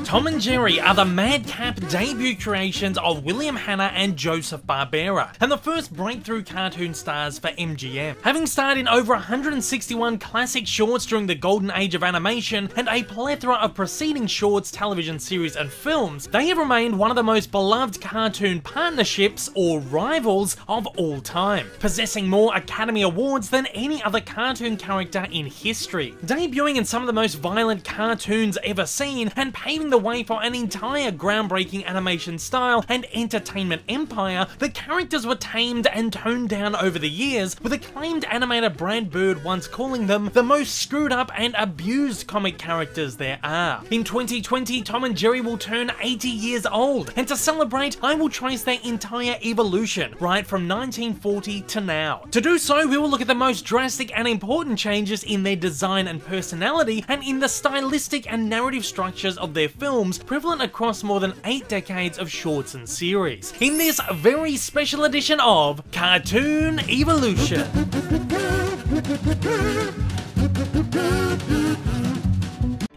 Tom and Jerry are the madcap debut creations of William Hanna and Joseph Barbera, and the first breakthrough cartoon stars for MGM. Having starred in over 161 classic shorts during the golden age of animation and a plethora of preceding shorts, television series and films, they have remained one of the most beloved cartoon partnerships or rivals of all time, possessing more Academy Awards than any other cartoon character in history. Debuting in some of the most violent cartoons ever seen and paving the way for an entire groundbreaking animation style and entertainment empire, the characters were tamed and toned down over the years, with acclaimed animator Brad Bird once calling them the most screwed up and abused comic characters there are. In 2020, Tom and Jerry will turn 80 years old, and to celebrate, I will trace their entire evolution, right from 1940 to now. To do so, we will look at the most drastic and important changes in their design and personality, and in the stylistic and narrative structures of their films, prevalent across more than 8 decades of shorts and series, in this very special edition of Cartoon Evolution.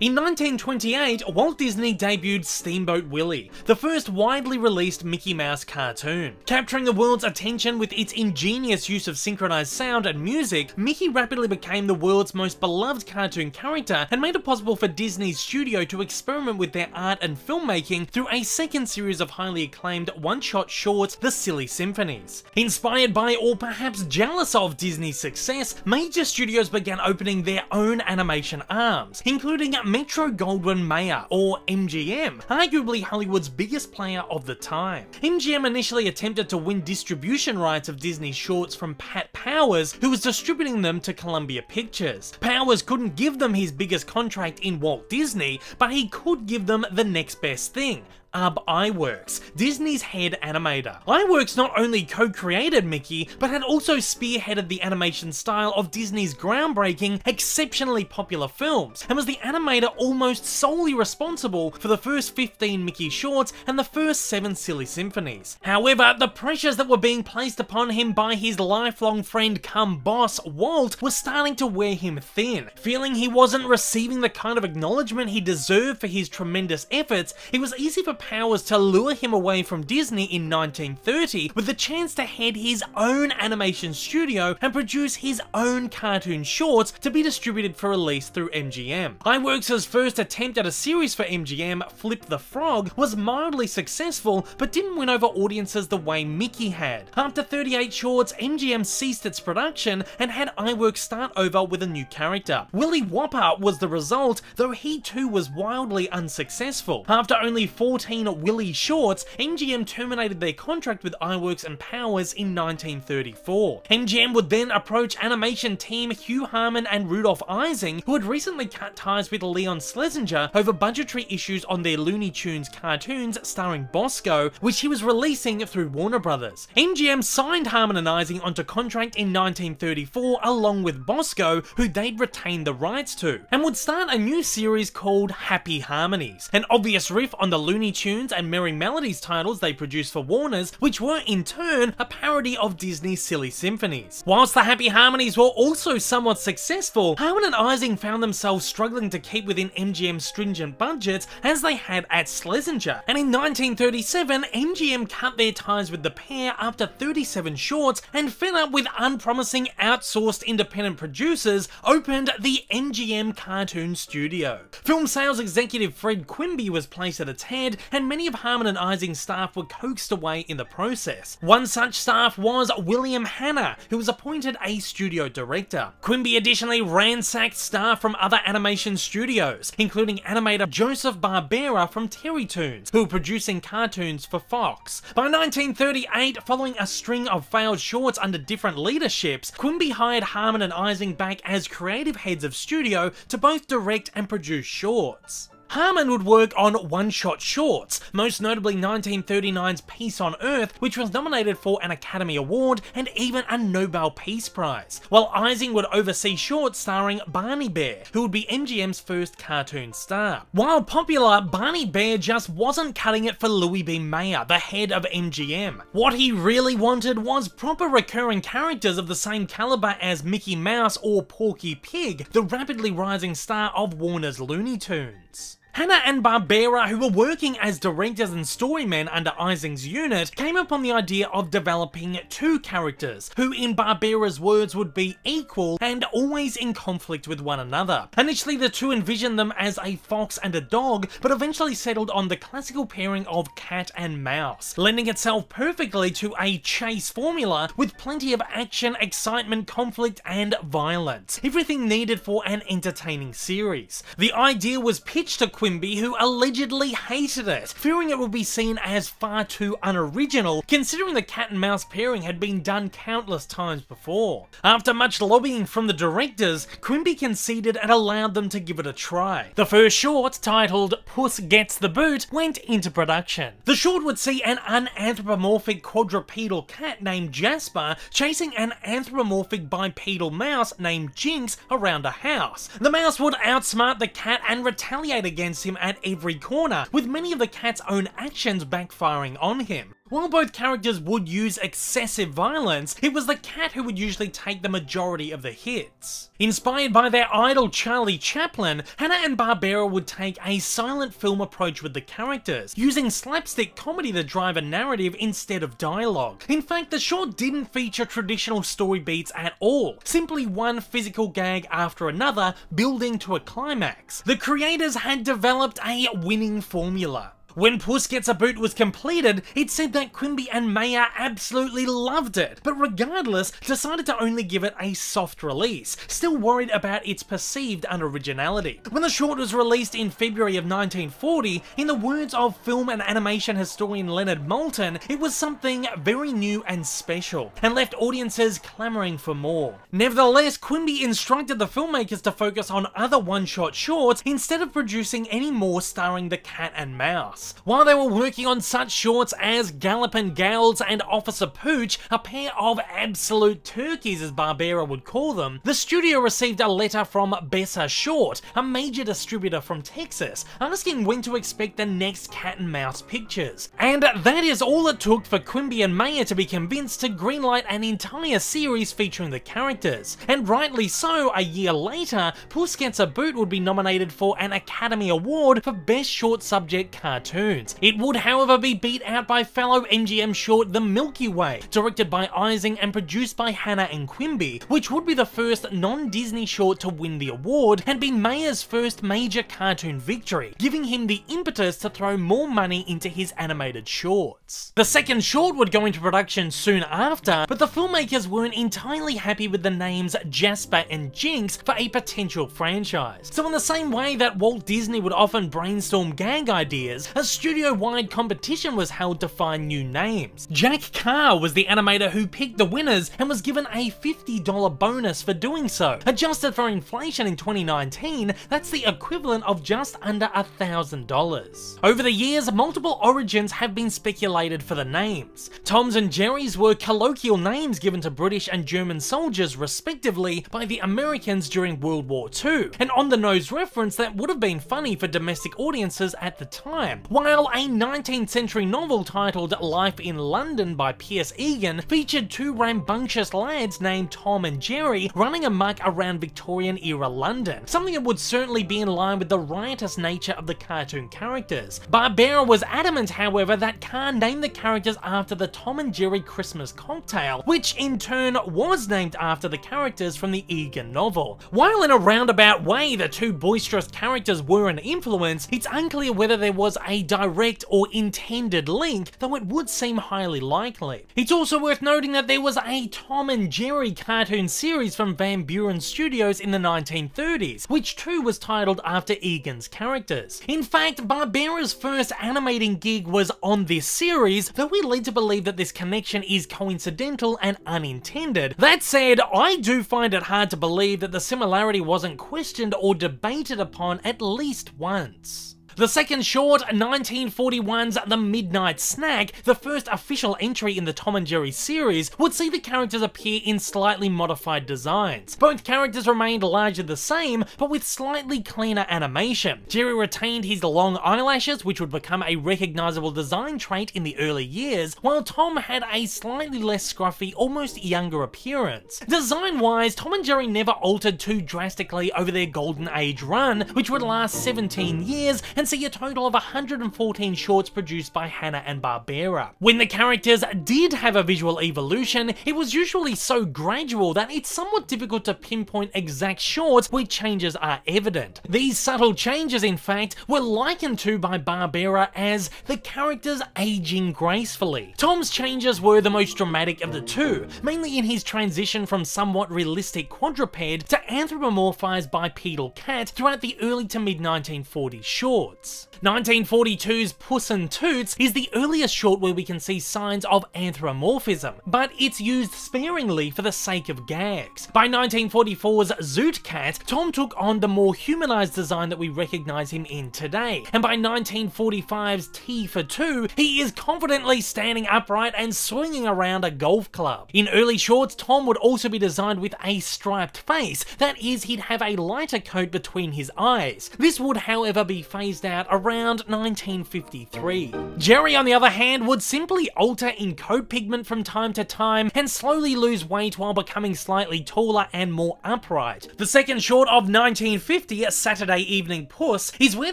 In 1928, Walt Disney debuted Steamboat Willie, the first widely released Mickey Mouse cartoon. Capturing the world's attention with its ingenious use of synchronized sound and music, Mickey rapidly became the world's most beloved cartoon character and made it possible for Disney's studio to experiment with their art and filmmaking through a second series of highly acclaimed one-shot shorts, The Silly Symphonies. Inspired by, or perhaps jealous of, Disney's success, major studios began opening their own animation arms, including Metro-Goldwyn-Mayer, or MGM, arguably Hollywood's biggest player of the time. MGM initially attempted to win distribution rights of Disney's shorts from Pat Powers, who was distributing them to Columbia Pictures. Powers couldn't give them his biggest contract in Walt Disney, but he could give them the next best thing: iWorks, Disney's head animator. iWorks not only co-created Mickey, but had also spearheaded the animation style of Disney's groundbreaking, exceptionally popular films, and was the animator almost solely responsible for the first 15 Mickey shorts and the first 7 Silly Symphonies. However, the pressures that were being placed upon him by his lifelong friend cum boss, Walt, were starting to wear him thin. Feeling he wasn't receiving the kind of acknowledgement he deserved for his tremendous efforts, it was easy for Powers to lure him away from Disney in 1930 with the chance to head his own animation studio and produce his own cartoon shorts to be distributed for release through MGM. iWorks' first attempt at a series for MGM, Flip the Frog, was mildly successful but didn't win over audiences the way Mickey had. After 38 shorts, MGM ceased its production and had iWorks start over with a new character. Willy Whopper was the result, though he too was wildly unsuccessful. After only 14 Willy shorts, MGM terminated their contract with iWorks and Powers in 1934. MGM would then approach animation team Hugh Harman and Rudolph Ising, who had recently cut ties with Leon Schlesinger over budgetary issues on their Looney Tunes cartoons starring Bosco, which he was releasing through Warner Brothers. MGM signed Harman and Ising onto contract in 1934 along with Bosco, who they'd retained the rights to, and would start a new series called Happy Harmonies, an obvious riff on the Looney Tunes and Merry Melodies titles they produced for Warner's, which were in turn a parody of Disney's Silly Symphonies. Whilst the Happy Harmonies were also somewhat successful, Harman and Ising found themselves struggling to keep within MGM's stringent budgets as they had at Schlesinger, and in 1937 MGM cut their ties with the pair after 37 shorts, and fed up with unpromising outsourced independent producers, opened the MGM Cartoon Studio. Film sales executive Fred Quimby was placed at its head, and many of Harman and Ising's staff were coaxed away in the process. One such staff was William Hanna, who was appointed a studio director. Quimby additionally ransacked staff from other animation studios, including animator Joseph Barbera from Terrytoons, who were producing cartoons for Fox. By 1938, following a string of failed shorts under different leaderships, Quimby hired Harman and Ising back as creative heads of studio to both direct and produce shorts. Harman would work on one-shot shorts, most notably 1939's Peace on Earth, which was nominated for an Academy Award and even a Nobel Peace Prize, while Ising would oversee shorts starring Barney Bear, who would be MGM's first cartoon star. While popular, Barney Bear just wasn't cutting it for Louis B. Mayer, the head of MGM. What he really wanted was proper recurring characters of the same caliber as Mickey Mouse or Porky Pig, the rapidly rising star of Warner's Looney Tunes. Hanna and Barbera, who were working as directors and storymen under Ising's unit, came up on the idea of developing two characters, who in Barbera's words would be equal and always in conflict with one another. Initially the two envisioned them as a fox and a dog, but eventually settled on the classical pairing of cat and mouse, lending itself perfectly to a chase formula with plenty of action, excitement, conflict and violence. Everything needed for an entertaining series. The idea was pitched to Quimby, who allegedly hated it, fearing it would be seen as far too unoriginal, considering the cat and mouse pairing had been done countless times before. After much lobbying from the directors, Quimby conceded and allowed them to give it a try. The first short, titled Puss Gets the Boot, went into production. The short would see an unanthropomorphic quadrupedal cat named Jasper chasing an anthropomorphic bipedal mouse named Jinx around a house. The mouse would outsmart the cat and retaliate against him at every corner, with many of the cat's own actions backfiring on him. While both characters would use excessive violence, it was the cat who would usually take the majority of the hits. Inspired by their idol Charlie Chaplin, Hanna and Barbera would take a silent film approach with the characters, using slapstick comedy to drive a narrative instead of dialogue. In fact, the short didn't feature traditional story beats at all, simply one physical gag after another, building to a climax. The creators had developed a winning formula. When Puss Gets a Boot was completed, it said that Quimby and Mayer absolutely loved it, but regardless, decided to only give it a soft release, still worried about its perceived unoriginality. When the short was released in February of 1940, in the words of film and animation historian Leonard Moulton, it was something very new and special, and left audiences clamoring for more. Nevertheless, Quimby instructed the filmmakers to focus on other one-shot shorts instead of producing any more starring the cat and mouse. While they were working on such shorts as Gallopin' Gals and Officer Pooch, a pair of absolute turkeys as Barbera would call them, the studio received a letter from Besser Short, a major distributor from Texas, asking when to expect the next cat and mouse pictures. And that is all it took for Quimby and Mayer to be convinced to greenlight an entire series featuring the characters. And rightly so, a year later, Puss Gets a Boot would be nominated for an Academy Award for Best Short Subject Cartoon. It would, however, be beat out by fellow MGM short The Milky Way, directed by Ising and produced by Hanna and Quimby, which would be the first non-Disney short to win the award and be Mayer's first major cartoon victory, giving him the impetus to throw more money into his animated shorts. The second short would go into production soon after, but the filmmakers weren't entirely happy with the names Jasper and Jinx for a potential franchise. So in the same way that Walt Disney would often brainstorm gag ideas, a studio-wide competition was held to find new names. Jack Carr was the animator who picked the winners and was given a $50 bonus for doing so. Adjusted for inflation in 2019, that's the equivalent of just under $1,000. Over the years, multiple origins have been speculated for the names. Tom's and Jerry's were colloquial names given to British and German soldiers respectively by the Americans during World War II, an on-the-nose reference that would have been funny for domestic audiences at the time. While a 19th century novel titled Life in London by Pierce Egan featured two rambunctious lads named Tom and Jerry running amok around Victorian-era London, something that would certainly be in line with the riotous nature of the cartoon characters. Barbera was adamant, however, that Carr named the characters after the Tom and Jerry Christmas cocktail, which in turn was named after the characters from the Egan novel. While in a roundabout way the two boisterous characters were an influence, it's unclear whether there was a direct or intended link, though it would seem highly likely. It's also worth noting that there was a Tom and Jerry cartoon series from Van Buren Studios in the 1930s, which too was titled after Egan's characters. In fact, Barbera's first animating gig was on this series, though we're led to believe that this connection is coincidental and unintended. That said, I do find it hard to believe that the similarity wasn't questioned or debated upon at least once. The second short, 1941's The Midnight Snack, the first official entry in the Tom and Jerry series, would see the characters appear in slightly modified designs. Both characters remained largely the same, but with slightly cleaner animation. Jerry retained his long eyelashes, which would become a recognizable design trait in the early years, while Tom had a slightly less scruffy, almost younger appearance. Design-wise, Tom and Jerry never altered too drastically over their golden age run, which would last 17 years, and and see a total of 114 shorts produced by Hanna Barbera. When the characters did have a visual evolution, it was usually so gradual that it's somewhat difficult to pinpoint exact shorts where changes are evident. These subtle changes, in fact, were likened to by Barbera as the characters aging gracefully. Tom's changes were the most dramatic of the two, mainly in his transition from somewhat realistic quadruped to anthropomorphized bipedal cat throughout the early to mid 1940s shorts. 1942's Puss in Toots is the earliest short where we can see signs of anthropomorphism, but it's used sparingly for the sake of gags. By 1944's Zoot Cat, Tom took on the more humanized design that we recognize him in today, and by 1945's T for Two, he is confidently standing upright and swinging around a golf club. In early shorts, Tom would also be designed with a striped face, that is, he'd have a lighter coat between his eyes. This would, however, be phased out around 1953. Jerry, on the other hand, would simply alter in coat pigment from time to time and slowly lose weight while becoming slightly taller and more upright. The second short of 1950, Saturday Evening Puss, is where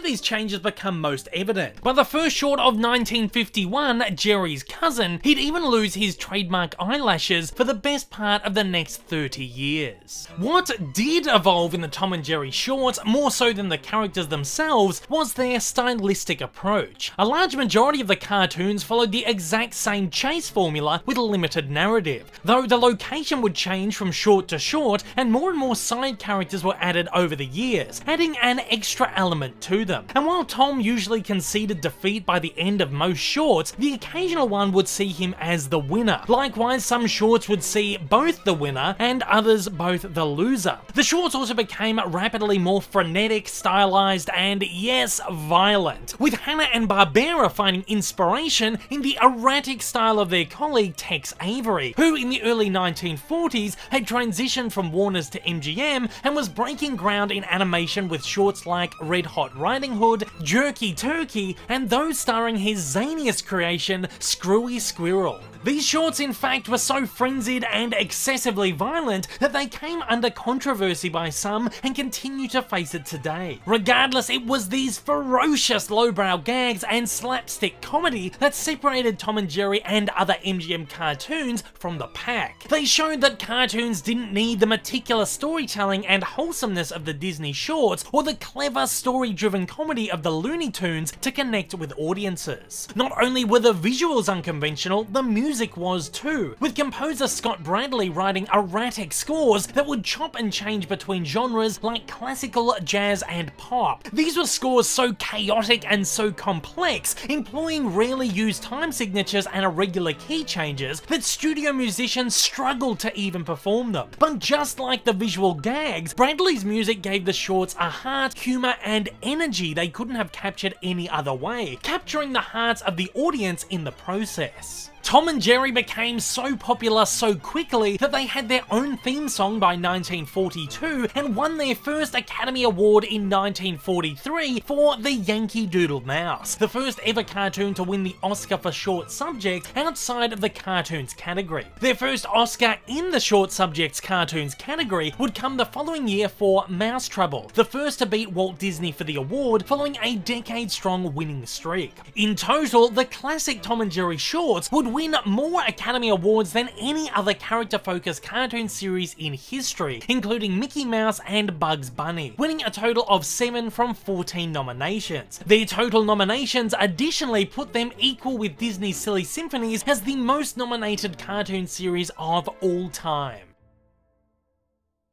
these changes become most evident. By the first short of 1951, Jerry's Cousin, he'd even lose his trademark eyelashes for the best part of the next 30 years. What did evolve in the Tom and Jerry shorts, more so than the characters themselves, was their stylistic approach. A large majority of the cartoons followed the exact same chase formula with a limited narrative, though the location would change from short to short and more side characters were added over the years, adding an extra element to them. And while Tom usually conceded defeat by the end of most shorts, the occasional one would see him as the winner. Likewise, some shorts would see both the winner and others both the loser. The shorts also became rapidly more frenetic, stylized, and yes, violent, with Hanna Barbera finding inspiration in the erratic style of their colleague Tex Avery, who in the early 1940s had transitioned from Warner's to MGM and was breaking ground in animation with shorts like Red Hot Riding Hood, Jerky Turkey, and those starring his zaniest creation, Screwy Squirrel. These shorts, in fact, were so frenzied and excessively violent that they came under controversy by some and continue to face it today. Regardless, it was these ferocious lowbrow gags and slapstick comedy that separated Tom and Jerry and other MGM cartoons from the pack. They showed that cartoons didn't need the meticulous storytelling and wholesomeness of the Disney shorts or the clever story-driven comedy of the Looney Tunes to connect with audiences. Not only were the visuals unconventional, the music was too, with composer Scott Bradley writing erratic scores that would chop and change between genres like classical, jazz, and pop. These were scores so chaotic and so complex, employing rarely used time signatures and irregular key changes, that studio musicians struggled to even perform them. But just like the visual gags, Bradley's music gave the shorts a heart, humor, and energy they couldn't have captured any other way, capturing the hearts of the audience in the process. Tom and Jerry became so popular so quickly that they had their own theme song by 1942 and won their first Academy Award in 1943 for The Yankee Doodle Mouse, the first ever cartoon to win the Oscar for short subject outside of the cartoons category. Their first Oscar in the short subjects cartoons category would come the following year for Mouse Trouble, the first to beat Walt Disney for the award following a decade-strong winning streak. In total, the classic Tom and Jerry shorts would win more Academy Awards than any other character-focused cartoon series in history, including Mickey Mouse and Bugs Bunny, winning a total of 7 from 14 nominations. Their total nominations additionally put them equal with Disney's Silly Symphonies as the most nominated cartoon series of all time.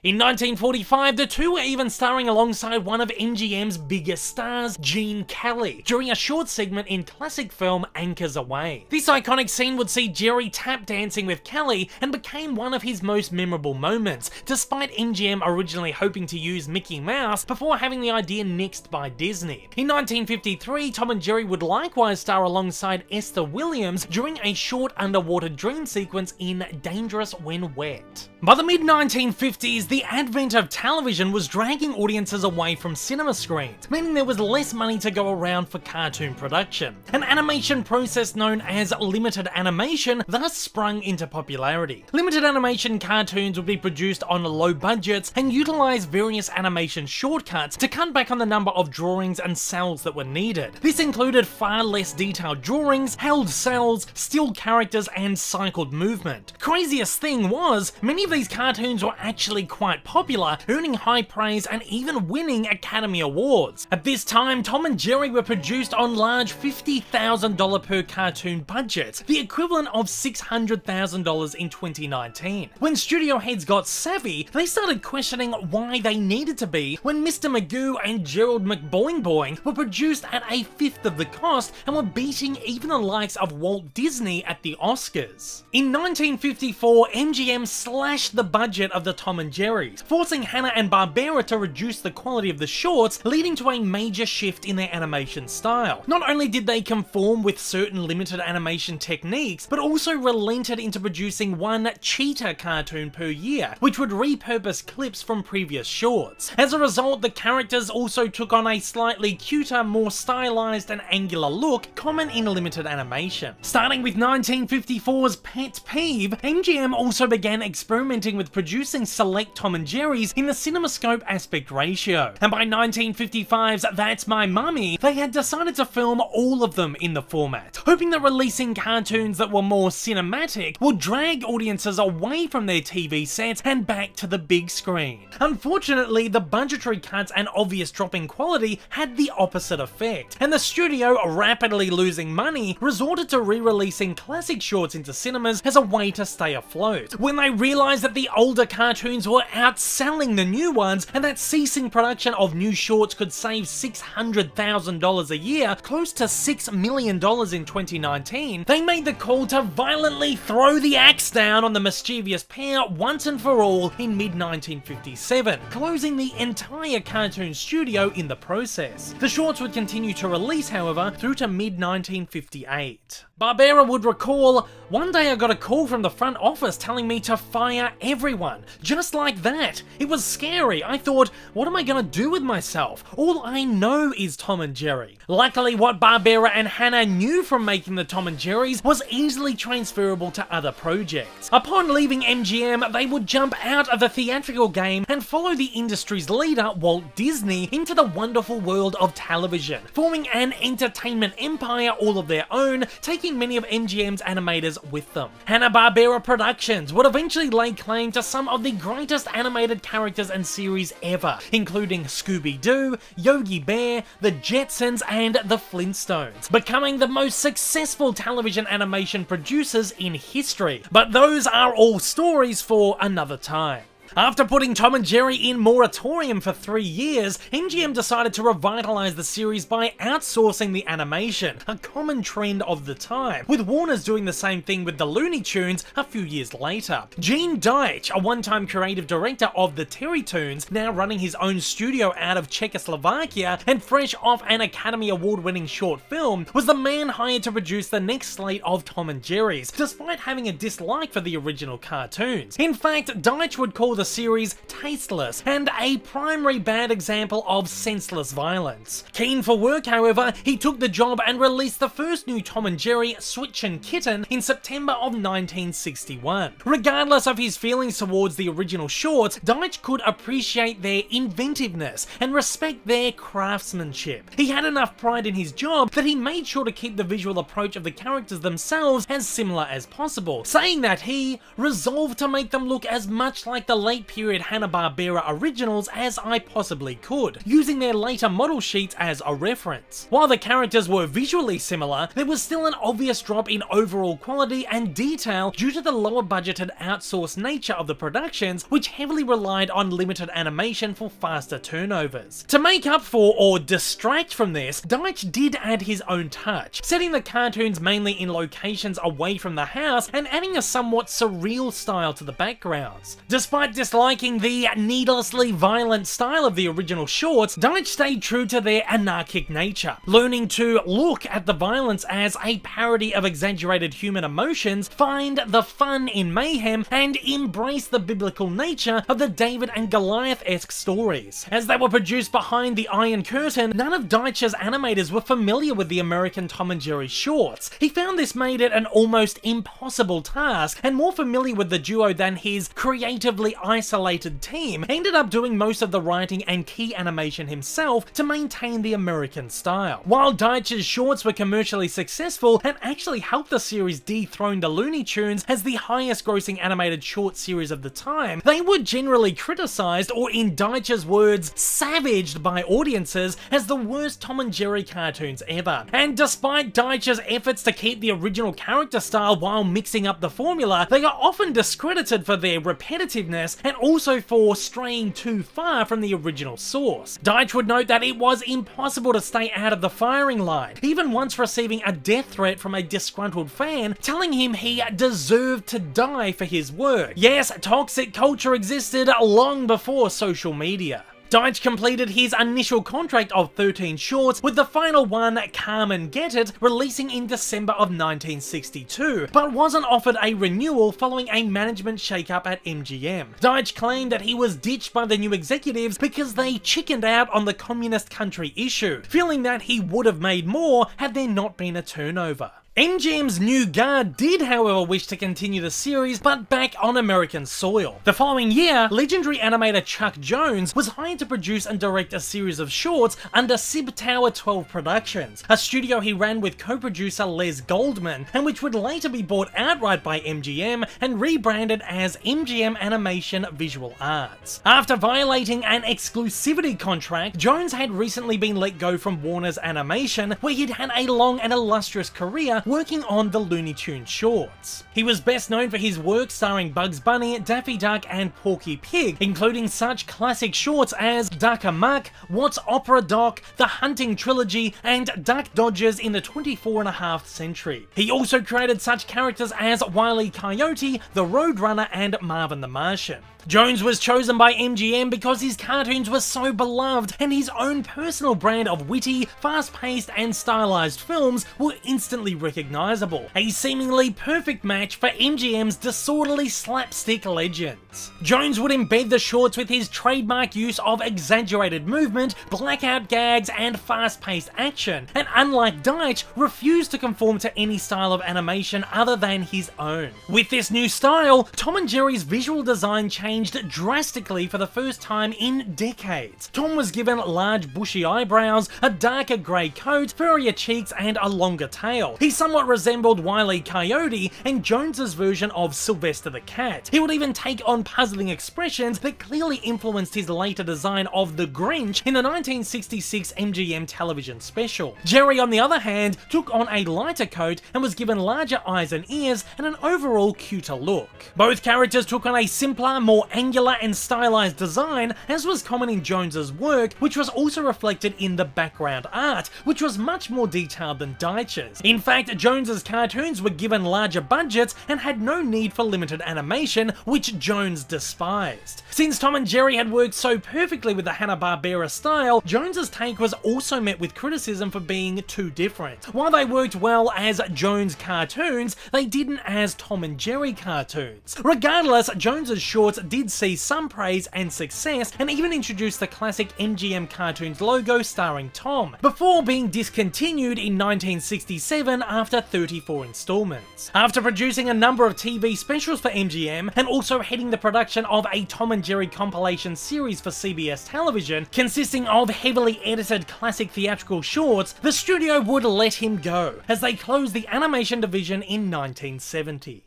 In 1945, the two were even starring alongside one of MGM's biggest stars, Gene Kelly, during a short segment in classic film Anchors Aweigh. This iconic scene would see Jerry tap dancing with Kelly and became one of his most memorable moments, despite MGM originally hoping to use Mickey Mouse before having the idea nixed by Disney. In 1953, Tom and Jerry would likewise star alongside Esther Williams during a short underwater dream sequence in Dangerous When Wet. By the mid-1950s, the advent of television was dragging audiences away from cinema screens, meaning there was less money to go around for cartoon production. An animation process known as limited animation thus sprung into popularity. Limited animation cartoons would be produced on low budgets and utilize various animation shortcuts to cut back on the number of drawings and cells that were needed. This included far less detailed drawings, held cells, still characters, and cycled movement. Craziest thing was, many of these cartoons were actually quite popular, earning high praise and even winning Academy Awards. At this time, Tom and Jerry were produced on large $50,000 per cartoon budgets, the equivalent of $600,000 in 2019. When studio heads got savvy, they started questioning why they needed to be when Mr. Magoo and Gerald McBoing were produced at a fifth of the cost and were beating even the likes of Walt Disney at the Oscars. In 1954, MGM slashed the budget of the Tom and Jerry's, forcing Hanna and Barbera to reduce the quality of the shorts, leading to a major shift in their animation style. Not only did they conform with certain limited animation techniques, but also relented into producing one cheetah cartoon per year, which would repurpose clips from previous shorts. As a result, the characters also took on a slightly cuter, more stylized and angular look common in limited animation. Starting with 1954's Pet Peeve, MGM also began experimenting with producing select Tom and Jerry's in the CinemaScope aspect ratio, and by 1955's That's My Mummy, they had decided to film all of them in the format, hoping that releasing cartoons that were more cinematic would drag audiences away from their TV sets and back to the big screen. Unfortunately, the budgetary cuts and obvious drop in quality had the opposite effect, and the studio, rapidly losing money, resorted to re-releasing classic shorts into cinemas as a way to stay afloat. When they realized that the older cartoons were outselling the new ones, and that ceasing production of new shorts could save $600,000 a year, close to $6 million in 2019, they made the call to violently throw the axe down on the mischievous pair once and for all in mid-1957, closing the entire cartoon studio in the process. The shorts would continue to release, however, through to mid-1958. Barbera would recall, "One day I got a call from the front office telling me to fire everyone. Just like that. It was scary. I thought, what am I gonna do with myself? All I know is Tom and Jerry." Luckily, what Barbera and Hanna knew from making the Tom and Jerry's was easily transferable to other projects. Upon leaving MGM, they would jump out of the theatrical game and follow the industry's leader, Walt Disney, into the wonderful world of television, forming an entertainment empire all of their own, taking many of MGM's animators with them. Hanna Barbera Productions would eventually lay claim to some of the greatest animated characters and series ever, including Scooby-Doo, Yogi Bear, the Jetsons, and the Flintstones, becoming the most successful television animation producers in history. But those are all stories for another time. After putting Tom and Jerry in moratorium for 3 years, MGM decided to revitalize the series by outsourcing the animation, a common trend of the time, with Warner's doing the same thing with the Looney Tunes a few years later. Gene Deitch, a one-time creative director of the Terrytoons, now running his own studio out of Czechoslovakia and fresh off an Academy Award-winning short film, was the man hired to produce the next slate of Tom and Jerry's, despite having a dislike for the original cartoons. In fact, Deitch would call the series tasteless and a primary bad example of senseless violence. Keen for work, however, he took the job and released the first new Tom and Jerry, Switch and Kitten, in September of 1961. Regardless of his feelings towards the original shorts, Deitch could appreciate their inventiveness and respect their craftsmanship. He had enough pride in his job that he made sure to keep the visual approach of the characters themselves as similar as possible, saying that he resolved to make them look as much like the late period Hanna-Barbera originals as I possibly could, using their later model sheets as a reference. While the characters were visually similar, there was still an obvious drop in overall quality and detail due to the lower budgeted outsourced nature of the productions, which heavily relied on limited animation for faster turnovers. To make up for or distract from this, Deitch did add his own touch, setting the cartoons mainly in locations away from the house and adding a somewhat surreal style to the backgrounds. Despite Despite disliking the needlessly violent style of the original shorts, Deitch stayed true to their anarchic nature, learning to look at the violence as a parody of exaggerated human emotions, find the fun in mayhem, and embrace the biblical nature of the David and Goliath-esque stories. As they were produced behind the Iron Curtain, none of Deitch's animators were familiar with the American Tom and Jerry shorts. He found this made it an almost impossible task, and more familiar with the duo than his creatively isolated team, ended up doing most of the writing and key animation himself to maintain the American style. While Deitch's shorts were commercially successful and actually helped the series dethrone the Looney Tunes as the highest grossing animated short series of the time, they were generally criticized, or in Deitch's words, savaged by audiences as the worst Tom and Jerry cartoons ever. And despite Deitch's efforts to keep the original character style while mixing up the formula, they are often discredited for their repetitiveness and also for straying too far from the original source. Deitch would note that it was impossible to stay out of the firing line, even once receiving a death threat from a disgruntled fan telling him he deserved to die for his work. Yes, toxic culture existed long before social media. Deitch completed his initial contract of 13 shorts, with the final one, Come and Get It, releasing in December of 1962, but wasn't offered a renewal following a management shakeup at MGM. Deitch claimed that he was ditched by the new executives because they chickened out on the communist country issue, feeling that he would have made more had there not been a turnover. MGM's new guard did, however, wish to continue the series, but back on American soil. The following year, legendary animator Chuck Jones was hired to produce and direct a series of shorts under Sib Tower 12 Productions, a studio he ran with co-producer Les Goldman, and which would later be bought outright by MGM and rebranded as MGM Animation Visual Arts. After violating an exclusivity contract, Jones had recently been let go from Warner's Animation, where he'd had a long and illustrious career working on the Looney Tunes shorts. He was best known for his work starring Bugs Bunny, Daffy Duck, and Porky Pig, including such classic shorts as Duck Amuck, What's Opera Doc, The Hunting Trilogy, and Duck Dodgers in the 24.5th Century. He also created such characters as Wile E. Coyote, The Roadrunner, and Marvin the Martian. Jones was chosen by MGM because his cartoons were so beloved, and his own personal brand of witty, fast-paced, and stylized films were instantly recognizable, a seemingly perfect match for MGM's disorderly slapstick legends. Jones would embed the shorts with his trademark use of exaggerated movement, blackout gags, and fast-paced action, and unlike Deitch, refused to conform to any style of animation other than his own. With this new style, Tom and Jerry's visual design changed drastically for the first time in decades. Tom was given large bushy eyebrows, a darker grey coat, furrier cheeks, and a longer tail. He somewhat resembled Wile E. Coyote and Jones's version of Sylvester the Cat. He would even take on puzzling expressions that clearly influenced his later design of the Grinch in the 1966 MGM television special. Jerry, on the other hand, took on a lighter coat and was given larger eyes and ears and an overall cuter look. Both characters took on a simpler, more angular and stylized design, as was common in Jones's work, which was also reflected in the background art, which was much more detailed than Deitch's. In fact, Jones's cartoons were given larger budgets and had no need for limited animation, which Jones despised. Since Tom and Jerry had worked so perfectly with the Hanna Barbera style, Jones's take was also met with criticism for being too different. While they worked well as Jones cartoons, they didn't as Tom and Jerry cartoons. Regardless, Jones's shorts did see some praise and success, and even introduced the classic MGM Cartoons logo starring Tom, before being discontinued in 1967 after 34 installments. After producing a number of TV specials for MGM, and also heading the production of a Tom and Jerry compilation series for CBS television, consisting of heavily edited classic theatrical shorts, the studio would let him go, as they closed the animation division in 1970.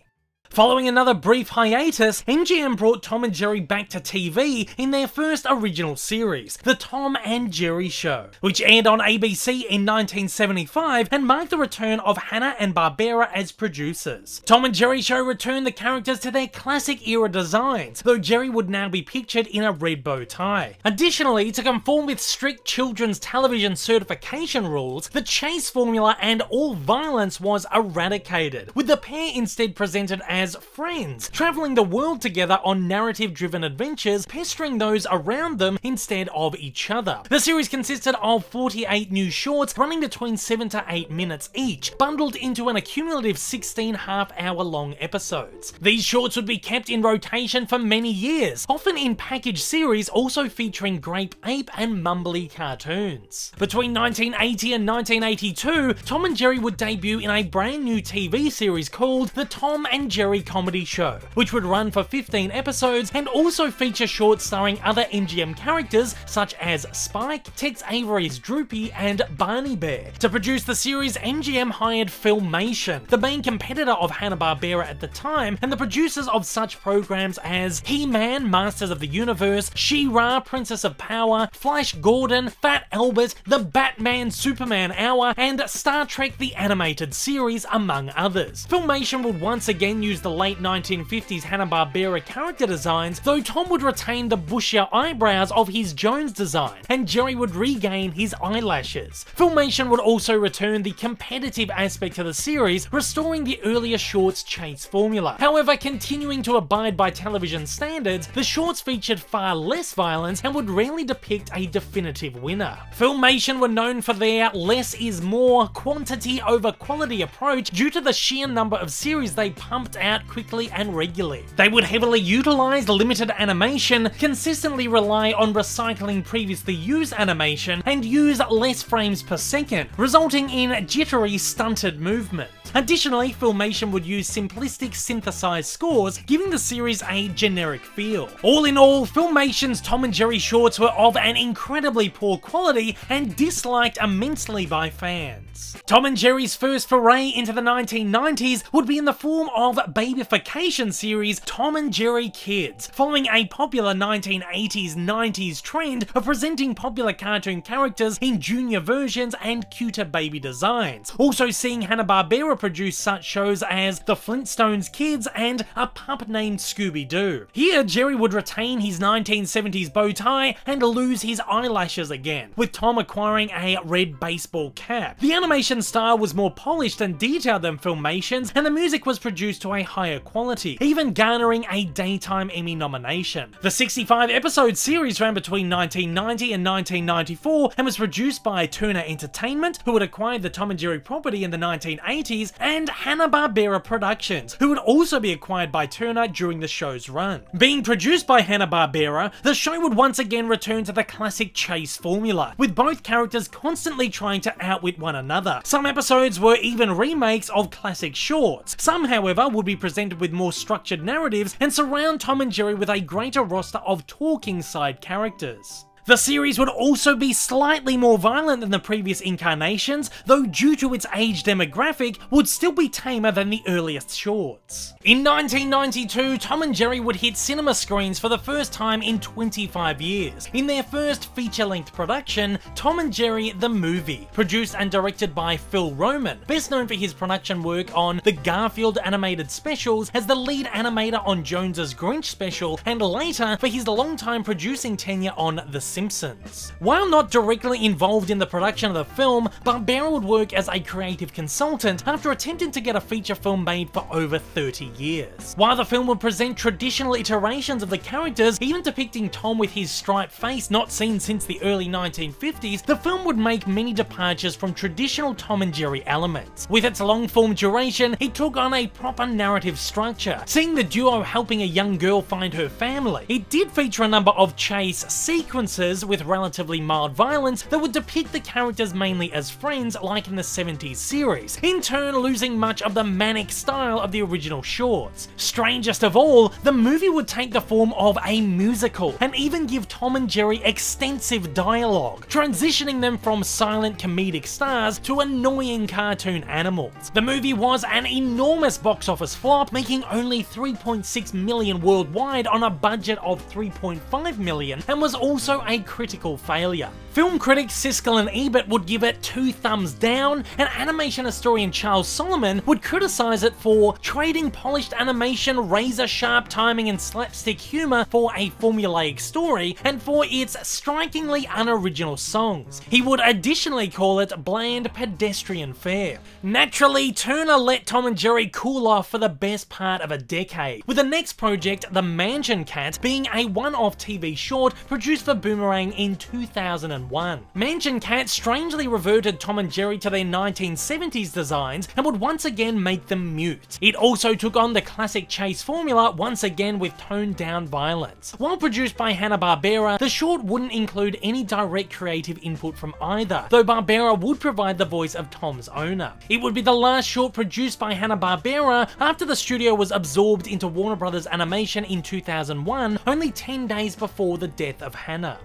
Following another brief hiatus, MGM brought Tom and Jerry back to TV in their first original series, The Tom and Jerry Show, which aired on ABC in 1975 and marked the return of Hanna and Barbera as producers. Tom and Jerry Show returned the characters to their classic era designs, though Jerry would now be pictured in a red bow tie. Additionally, to conform with strict children's television certification rules, the chase formula and all violence was eradicated, with the pair instead presented as as friends, traveling the world together on narrative-driven adventures, pestering those around them instead of each other. The series consisted of 48 new shorts running between 7 to 8 minutes each, bundled into an accumulative 16 half-hour-long episodes. These shorts would be kept in rotation for many years, often in package series also featuring Grape Ape and Mumbly cartoons. Between 1980 and 1982, Tom and Jerry would debut in a brand new TV series called The Tom and Jerry Comedy Show, which would run for 15 episodes and also feature shorts starring other MGM characters such as Spike, Tex Avery's Droopy, and Barney Bear. To produce the series, MGM hired Filmation, the main competitor of Hanna Barbera at the time, and the producers of such programs as He-Man, Masters of the Universe, She-Ra, Princess of Power, Flash Gordon, Fat Albert, The Batman Superman Hour, and Star Trek the Animated Series, among others. Filmation would once again use the late 1950s Hanna-Barbera character designs, though Tom would retain the bushier eyebrows of his Jones design, and Jerry would regain his eyelashes. Filmation would also return the competitive aspect to the series, restoring the earlier shorts chase formula. However, continuing to abide by television standards, the shorts featured far less violence and would rarely depict a definitive winner. Filmation were known for their less is more, quantity over quality approach due to the sheer number of series they pumped out quickly and regularly. They would heavily utilize limited animation, consistently rely on recycling previously used animation, and use less frames per second, resulting in jittery, stunted movement. Additionally, Filmation would use simplistic synthesized scores, giving the series a generic feel. All in all, Filmation's Tom and Jerry shorts were of an incredibly poor quality and disliked immensely by fans. Tom and Jerry's first foray into the 1990s would be in the form of babyfication series Tom and Jerry Kids, following a popular 1980s-90s trend of presenting popular cartoon characters in junior versions and cuter baby designs, also seeing Hanna-Barbera produce such shows as The Flintstones Kids and A Pup Named Scooby-Doo. Here, Jerry would retain his 1970s bow tie and lose his eyelashes again, with Tom acquiring a red baseball cap. The animation style was more polished and detailed than Filmation's, and the music was produced to a higher quality, even garnering a Daytime Emmy nomination. The 65-episode series ran between 1990 and 1994 and was produced by Turner Entertainment, who had acquired the Tom and Jerry property in the 1980s, and Hanna-Barbera Productions, who would also be acquired by Turner during the show's run. Being produced by Hanna-Barbera, the show would once again return to the classic chase formula, with both characters constantly trying to outwit one another. Some episodes were even remakes of classic shorts. Some, however, would be presented with more structured narratives and surround Tom and Jerry with a greater roster of talking side characters. The series would also be slightly more violent than the previous incarnations, though due to its age demographic, would still be tamer than the earliest shorts. In 1992, Tom and Jerry would hit cinema screens for the first time in 25 years, in their first feature-length production, Tom and Jerry the Movie, produced and directed by Phil Roman, best known for his production work on the Garfield animated specials as the lead animator on Jones's Grinch special, and later for his long-time producing tenure on The Simpsons. While not directly involved in the production of the film, Barbera would work as a creative consultant after attempting to get a feature film made for over 30 years. While the film would present traditional iterations of the characters, even depicting Tom with his striped face not seen since the early 1950s, the film would make many departures from traditional Tom and Jerry elements. With its long-form duration, it took on a proper narrative structure, seeing the duo helping a young girl find her family. It did feature a number of chase sequences with relatively mild violence that would depict the characters mainly as friends like in the 70s series, in turn losing much of the manic style of the original shorts. Strangest of all, the movie would take the form of a musical and even give Tom and Jerry extensive dialogue, transitioning them from silent comedic stars to annoying cartoon animals. The movie was an enormous box office flop, making only $3.6 million worldwide on a budget of $3.5 million, and was also a a critical failure. Film critics Siskel and Ebert would give it 2 thumbs down, and animation historian Charles Solomon would criticize it for trading polished animation, razor-sharp timing and slapstick humor for a formulaic story, and for its strikingly unoriginal songs. He would additionally call it bland, pedestrian fare. Naturally, Turner let Tom and Jerry cool off for the best part of a decade, with the next project, The Mansion Cat, being a one-off TV short produced for Boomerang in 2001. Mansion Cat strangely reverted Tom and Jerry to their 1970s designs and would once again make them mute. It also took on the classic chase formula, once again with toned-down violence. While produced by Hanna Barbera, the short wouldn't include any direct creative input from either, though Barbera would provide the voice of Tom's owner. It would be the last short produced by Hanna Barbera after the studio was absorbed into Warner Brothers Animation in 2001, only 10 days before the death of Hanna.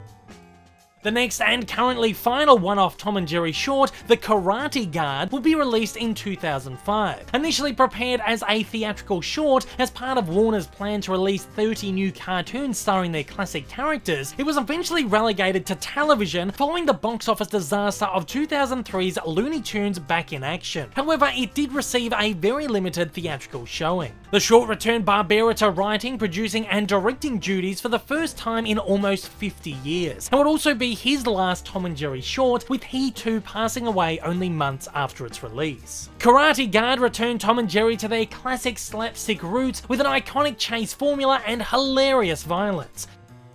The next and currently final one-off Tom and Jerry short, The Karate Guard, will be released in 2005. Initially prepared as a theatrical short as part of Warner's plan to release 30 new cartoons starring their classic characters, it was eventually relegated to television following the box office disaster of 2003's Looney Tunes Back in Action. However, it did receive a very limited theatrical showing. The short returned Barbera to writing, producing and directing duties for the first time in almost 50 years, and would also be his last Tom and Jerry short, with he too passing away only months after its release. Karate Guard returned Tom and Jerry to their classic slapstick roots with an iconic chase formula and hilarious violence.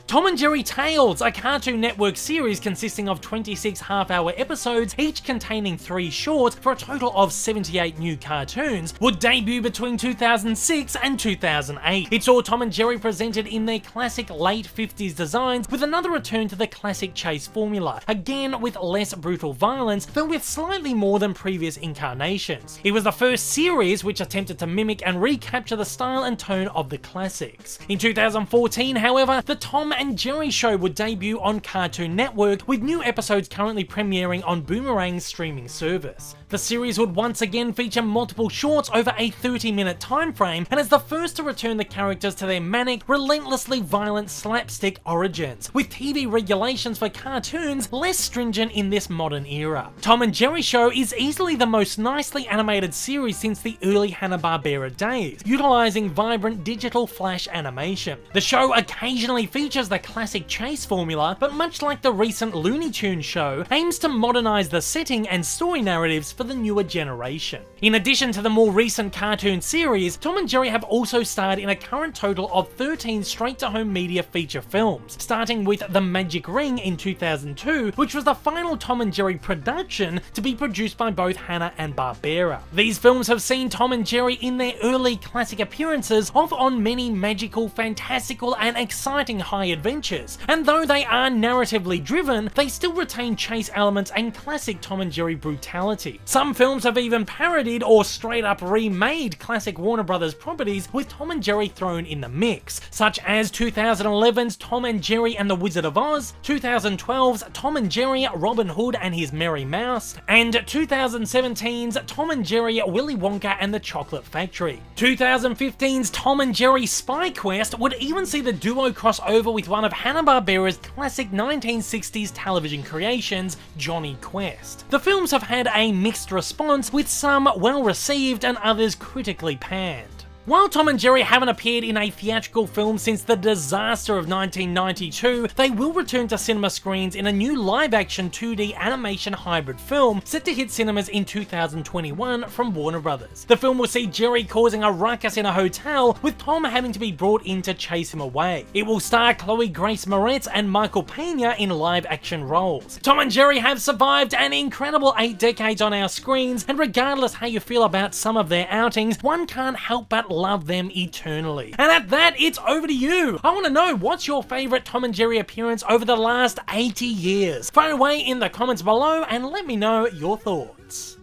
Tom and Jerry Tales, a Cartoon Network series consisting of 26 half-hour episodes, each containing 3 shorts for a total of 78 new cartoons, would debut between 2006 and 2008. It saw Tom and Jerry presented in their classic late 50s designs, with another return to the classic chase formula, again with less brutal violence, though with slightly more than previous incarnations. It was the first series which attempted to mimic and recapture the style and tone of the classics. In 2014, however, the Tom and Jerry show would debut on Cartoon Network, with new episodes currently premiering on Boomerang's streaming service. The series would once again feature multiple shorts over a 30-minute time frame, and is the first to return the characters to their manic, relentlessly violent slapstick origins, with TV regulations for cartoons less stringent in this modern era. Tom and Jerry Show is easily the most nicely animated series since the early Hanna-Barbera days, utilizing vibrant digital flash animation. The show occasionally features the classic chase formula, but much like the recent Looney Tunes show, aims to modernize the setting and story narratives for the newer generation. In addition to the more recent cartoon series, Tom and Jerry have also starred in a current total of 13 straight-to-home media feature films, starting with The Magic Ring in 2002, which was the final Tom and Jerry production to be produced by both Hanna and Barbera. These films have seen Tom and Jerry in their early classic appearances off on many magical, fantastical and exciting high adventures, and though they are narratively driven, they still retain chase elements and classic Tom and Jerry brutality. Some films have even parodied or straight up remade classic Warner Brothers properties with Tom and Jerry thrown in the mix, such as 2011's Tom and Jerry and the Wizard of Oz, 2012's Tom and Jerry, Robin Hood and His Merry Mouse, and 2017's Tom and Jerry, Willy Wonka and the Chocolate Factory. 2015's Tom and Jerry Spy Quest would even see the duo cross over with one of Hanna-Barbera's classic 1960s television creations, Jonny Quest. The films have had a mixed response, with some well received and others critically panned. While Tom and Jerry haven't appeared in a theatrical film since the disaster of 1992, they will return to cinema screens in a new live-action 2D animation hybrid film set to hit cinemas in 2021 from Warner Brothers. The film will see Jerry causing a ruckus in a hotel, with Tom having to be brought in to chase him away. It will star Chloe Grace Moretz and Michael Pena in live-action roles. Tom and Jerry have survived an incredible 8 decades on our screens, and regardless how you feel about some of their outings, one can't help but love them eternally. And at that, it's over to you. I want to know, what's your favorite Tom and Jerry appearance over the last 80 years? Fire away in the comments below and let me know your thoughts.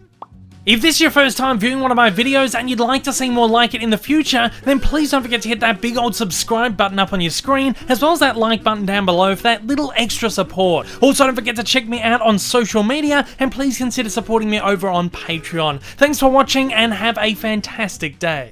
If this is your first time viewing one of my videos and you'd like to see more like it in the future, then please don't forget to hit that big old subscribe button up on your screen, as well as that like button down below for that little extra support. Also, don't forget to check me out on social media, and please consider supporting me over on Patreon. Thanks for watching and have a fantastic day.